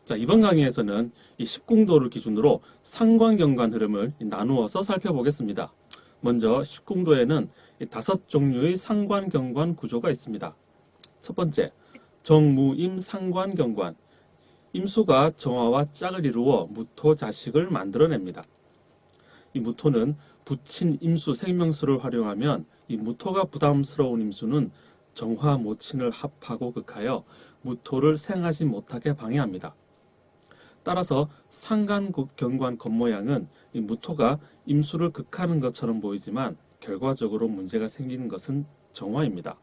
자, 이번 강의에서는 이 십궁도를 기준으로 상관경관 흐름을 나누어서 살펴보겠습니다. 먼저 십궁도에는 5종류의 상관경관 구조가 있습니다. 첫 번째, 정무임 상관경관. 임수가 정화와 짝을 이루어 무토 자식을 만들어냅니다. 이 무토는 부친 임수 생명수를 활용하면 이 무토가 부담스러운 임수는 정화 모친을 합하고 극하여 무토를 생하지 못하게 방해합니다. 따라서 상관경관 겉모양은 이 무토가 임수를 극하는 것처럼 보이지만 결과적으로 문제가 생기는 것은 정화입니다.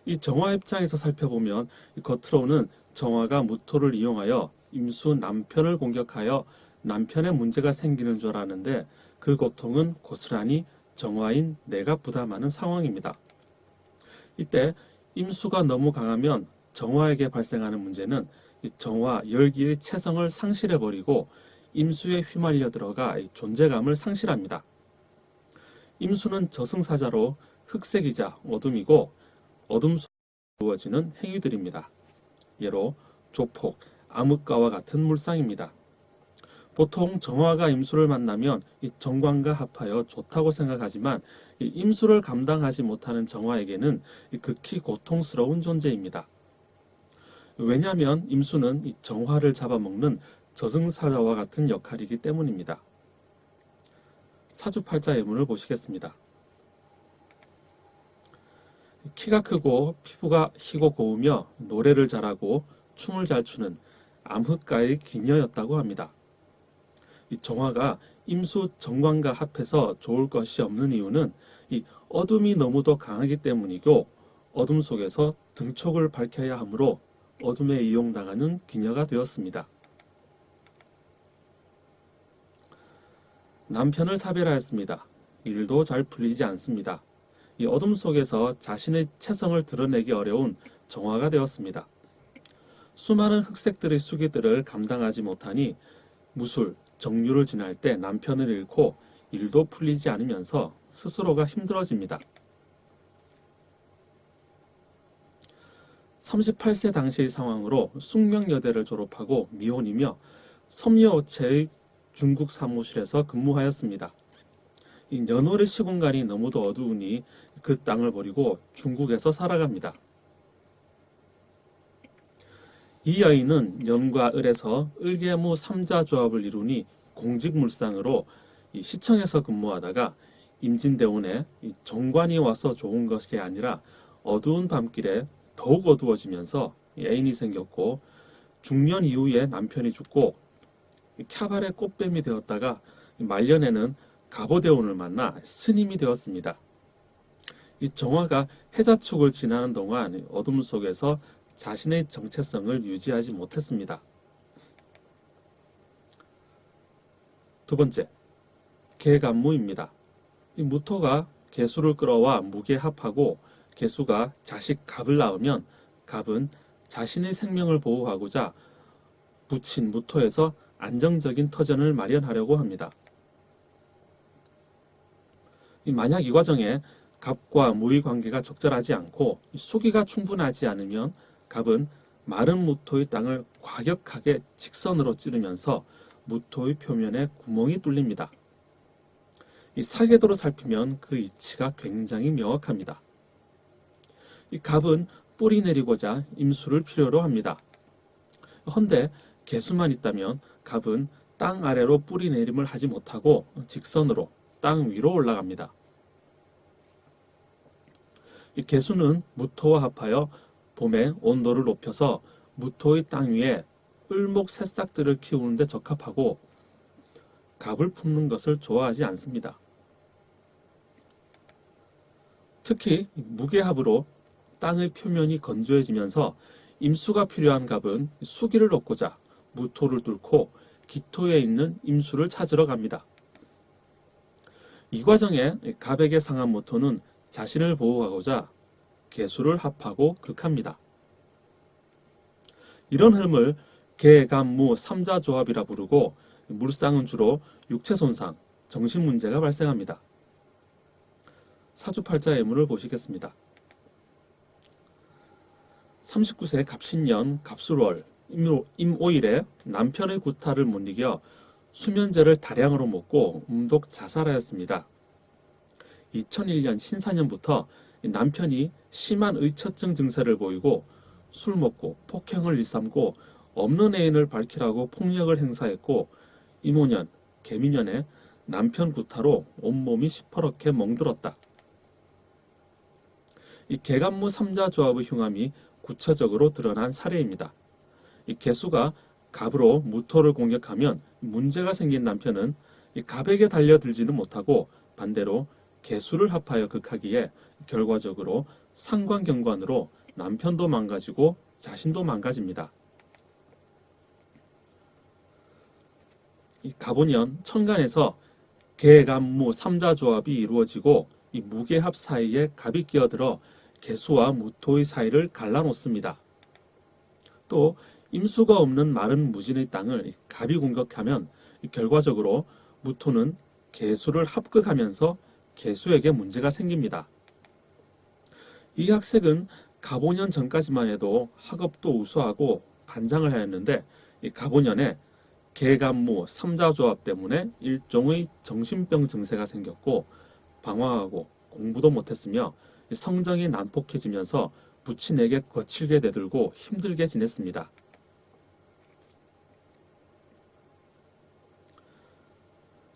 이 정화 입장에서 살펴보면 겉으로는 정화가 무토를 이용하여 임수 남편을 공격하여 남편의 문제가 생기는 줄 알았는데 그 고통은 고스란히 정화인 내가 부담하는 상황입니다. 이때 임수가 너무 강하면 정화에게 발생하는 문제는 이 정화 열기의 체성을 상실해버리고 임수에 휘말려 들어가 존재감을 상실합니다. 임수는 저승사자로 흑색이자 어둠이고 어둠 속에 이루어지는 행위들입니다. 예로 조폭, 암흑가와 같은 물상입니다. 보통 정화가 임수를 만나면 이 정관과 합하여 좋다고 생각하지만 이 임수를 감당하지 못하는 정화에게는 극히 고통스러운 존재입니다. 왜냐하면 임수는 이 정화를 잡아먹는 저승사자와 같은 역할이기 때문입니다. 사주팔자 예문을 보시겠습니다. 키가 크고 피부가 희고 고우며 노래를 잘하고 춤을 잘 추는 암흑가의 기녀였다고 합니다. 이 정화가 임수 정관과 합해서 좋을 것이 없는 이유는 이 어둠이 너무도 강하기 때문이고 어둠 속에서 등촉을 밝혀야 하므로 어둠에 이용당하는 기녀가 되었습니다. 남편을 사별하였습니다. 일도 잘 풀리지 않습니다. 이 어둠 속에서 자신의 체성을 드러내기 어려운 정화가 되었습니다. 수많은 흑색들의 수기들을 감당하지 못하니 무술, 정유를 지날 때 남편을 잃고 일도 풀리지 않으면서 스스로가 힘들어집니다. 38세 당시의 상황으로 숙명여대를 졸업하고 미혼이며 섬유업체의 중국 사무실에서 근무하였습니다. 이 연월의 시공간이 너무도 어두우니 그 땅을 버리고 중국에서 살아갑니다. 이 여인은 연과 을에서 을계무 삼자조합을 이루니 공직물상으로 이 시청에서 근무하다가 임진대운에 이 정관이 와서 좋은 것이 아니라 어두운 밤길에 더욱 어두워지면서 애인이 생겼고 중년 이후에 남편이 죽고 캬발의 꽃뱀이 되었다가 말년에는 가보대운을 만나 스님이 되었습니다. 이 정화가 해자축을 지나는 동안 어둠 속에서 자신의 정체성을 유지하지 못했습니다. 두 번째, 계간무입니다. 이 무토가 계수를 끌어와 무게 합하고 계수가 자식 갑을 낳으면 갑은 자신의 생명을 보호하고자 부친 무토에서 안정적인 터전을 마련하려고 합니다. 만약 이 과정에 갑과 무의 관계가 적절하지 않고 수기가 충분하지 않으면 갑은 마른 무토의 땅을 과격하게 직선으로 찌르면서 무토의 표면에 구멍이 뚫립니다. 이 사계도로 살피면 그 이치가 굉장히 명확합니다. 이 갑은 뿌리 내리고자 임수를 필요로 합니다. 헌데 계수만 있다면 갑은 땅 아래로 뿌리 내림을 하지 못하고 직선으로 땅 위로 올라갑니다. 이 계수는 무토와 합하여 봄에 온도를 높여서 무토의 땅 위에 을목 새싹들을 키우는 데 적합하고 갑을 품는 것을 좋아하지 않습니다. 특히 무게합으로 땅의 표면이 건조해지면서 임수가 필요한 갑은 수기를 놓고자 무토를 뚫고 기토에 있는 임수를 찾으러 갑니다. 이 과정에 갑에게 상한 무토는 자신을 보호하고자 계수를 합하고 극합니다. 이런 흐름을 계간무 삼자조합이라 부르고 물상은 주로 육체 손상, 정신 문제가 발생합니다. 사주팔자 예문을 보시겠습니다. 39세 갑신년 갑술월 임오일에 남편의 구타를 못 이겨 수면제를 다량으로 먹고 음독 자살하였습니다. 2001년 신사년부터 남편이 심한 의처증 증세를 보이고 술 먹고 폭행을 일삼고 없는 애인을 밝히라고 폭력을 행사했고 임오년, 개미년에 남편 구타로 온몸이 시퍼렇게 멍들었다. 이 개간무 3자 조합의 흉함이 구체적으로 드러난 사례입니다. 이 개수가 갑으로 무토를 공격하면 문제가 생긴 남편은 이 갑에게 달려들지는 못하고 반대로 개수를 합하여 극하기에 결과적으로 상관경관으로 남편도 망가지고 자신도 망가집니다. 이 갑오년 천간에서 개간무 3자 조합이 이루어지고 이 무게합 사이에 갑이 끼어들어 개수와 무토의 사이를 갈라놓습니다. 또 임수가 없는 마른 무진의 땅을 갑이 공격하면 결과적으로 무토는 개수를 합극하면서 개수에게 문제가 생깁니다. 이 학색은 갑오년 전까지만 해도 학업도 우수하고 반장을 하였는데 이 갑오년에 개간무 3자 조합 때문에 일종의 정신병 증세가 생겼고 방황하고 공부도 못했으며 성정이 난폭해지면서 부친에게 거칠게 대들고 힘들게 지냈습니다.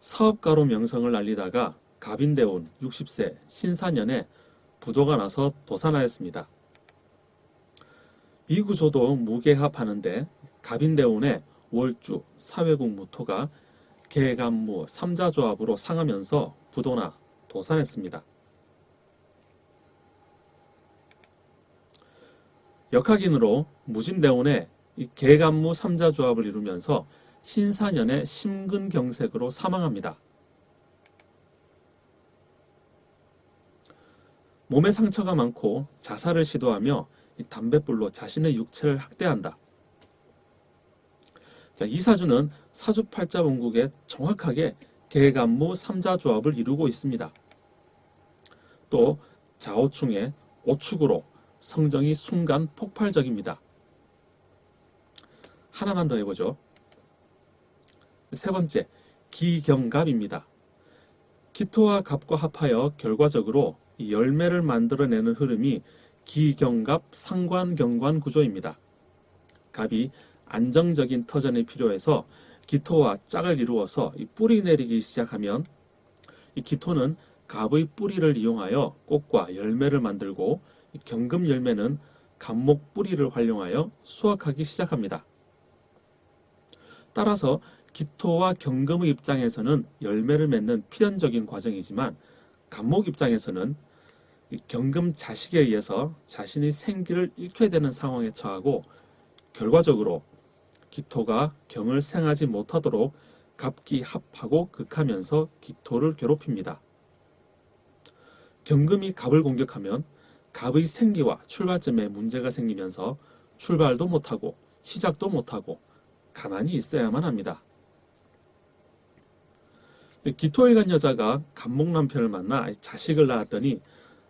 사업가로 명성을 알리다가 갑인대운 60세 신사년에 부도가 나서 도산하였습니다. 이 구조도 무게합하는데 갑인대운의 월주, 사회국 무토가 개간무 3자 조합으로 상하면서 부도나 도산했습니다. 역학인으로 무진대운의 개간무 3자 조합을 이루면서 신사년에 심근경색으로 사망합니다. 몸에 상처가 많고 자살을 시도하며 담뱃불로 자신의 육체를 학대한다. 자, 이 사주는 사주팔자 원국에 정확하게 개간무 3자 조합을 이루고 있습니다. 또 좌우충의 오축으로 성정이 순간 폭발적입니다. 하나만 더 해보죠. 세 번째, 기경갑입니다. 기토와 갑과 합하여 결과적으로 열매를 만들어내는 흐름이 기경갑 상관경관 구조입니다. 갑이 안정적인 터전이 필요해서 기토와 짝을 이루어서 뿌리 내리기 시작하면 이 기토는 갑의 뿌리를 이용하여 꽃과 열매를 만들고 경금 열매는 갑목 뿌리를 활용하여 수확하기 시작합니다. 따라서 기토와 경금의 입장에서는 열매를 맺는 필연적인 과정이지만 갑목 입장에서는 경금 자식에 의해서 자신의 생기를 잃게 되는 상황에 처하고 결과적으로 기토가 경을 생하지 못하도록 갑기 합하고 극하면서 기토를 괴롭힙니다. 경금이 갑을 공격하면 갑의 생기와 출발점에 문제가 생기면서 출발도 못하고 시작도 못하고 가만히 있어야만 합니다. 기토일간 여자가 갑목 남편을 만나 자식을 낳았더니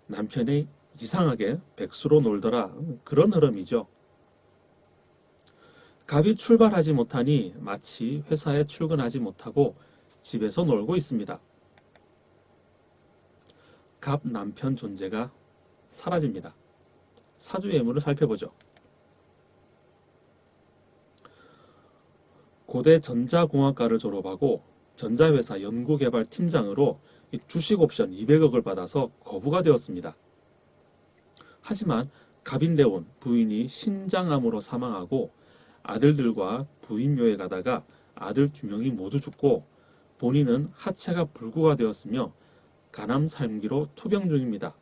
남편이 이상하게 백수로 놀더라, 그런 흐름이죠. 갑이 출발하지 못하니 마치 회사에 출근하지 못하고 집에서 놀고 있습니다. 갑 남편 존재가 사라집니다. 사주의 예문을 살펴보죠. 고대 전자공학과를 졸업하고 전자회사 연구개발 팀장으로 주식 옵션 200억을 받아서 거부가 되었습니다. 하지만 갑인대운 부인이 신장암으로 사망하고 아들들과 부인 묘에 가다가 아들 2명이 모두 죽고 본인은 하체가 불구가 되었으며 간암 살기로 투병 중입니다.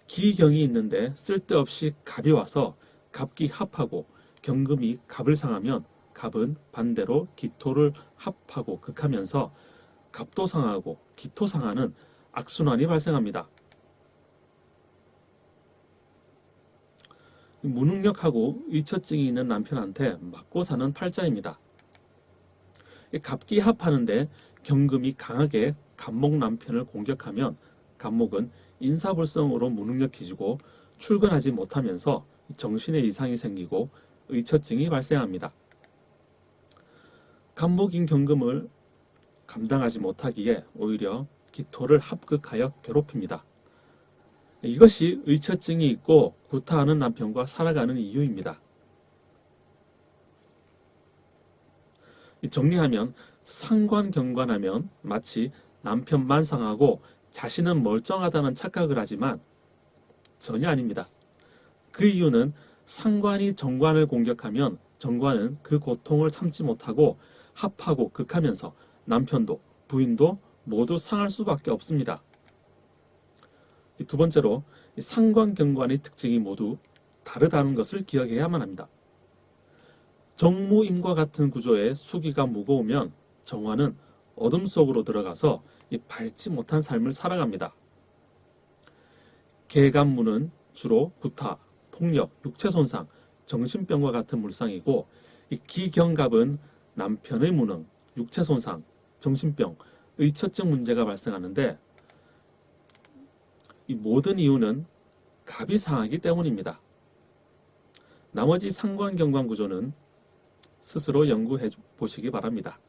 기경이 있는데 쓸데없이 갑이 와서 갑기 합하고 경금이 갑을 상하면 갑은 반대로 기토를 합하고 극하면서 갑도 상하고 기토 상하는 악순환이 발생합니다. 무능력하고 의처증이 있는 남편한테 맞고 사는 팔자입니다. 갑기 합하는데 경금이 강하게 갑목 남편을 공격하면 갑목은 인사불성으로 무능력해지고 출근하지 못하면서 정신에 이상이 생기고 의처증이 발생합니다. 간목인 경금을 감당하지 못하기에 오히려 기토를 합극하여 괴롭힙니다. 이것이 의처증이 있고 구타하는 남편과 살아가는 이유입니다. 정리하면 상관경관하면 마치 남편만 상하고 자신은 멀쩡하다는 착각을 하지만 전혀 아닙니다. 그 이유는 상관이 정관을 공격하면 정관은 그 고통을 참지 못하고 합하고 극하면서 남편도 부인도 모두 상할 수밖에 없습니다. 두 번째로 상관경관의 특징이 모두 다르다는 것을 기억해야만 합니다. 정무임과 같은 구조의 수기가 무거우면 정화는 어둠 속으로 들어가서 밝지 못한 삶을 살아갑니다. 계간무는 주로 구타, 폭력, 육체 손상, 정신병과 같은 물상이고 이 기경갑은 남편의 무능, 육체 손상, 정신병, 의처증 문제가 발생하는데 이 모든 이유는 갑이 상하기 때문입니다. 나머지 상관경관 구조는 스스로 연구해 보시기 바랍니다.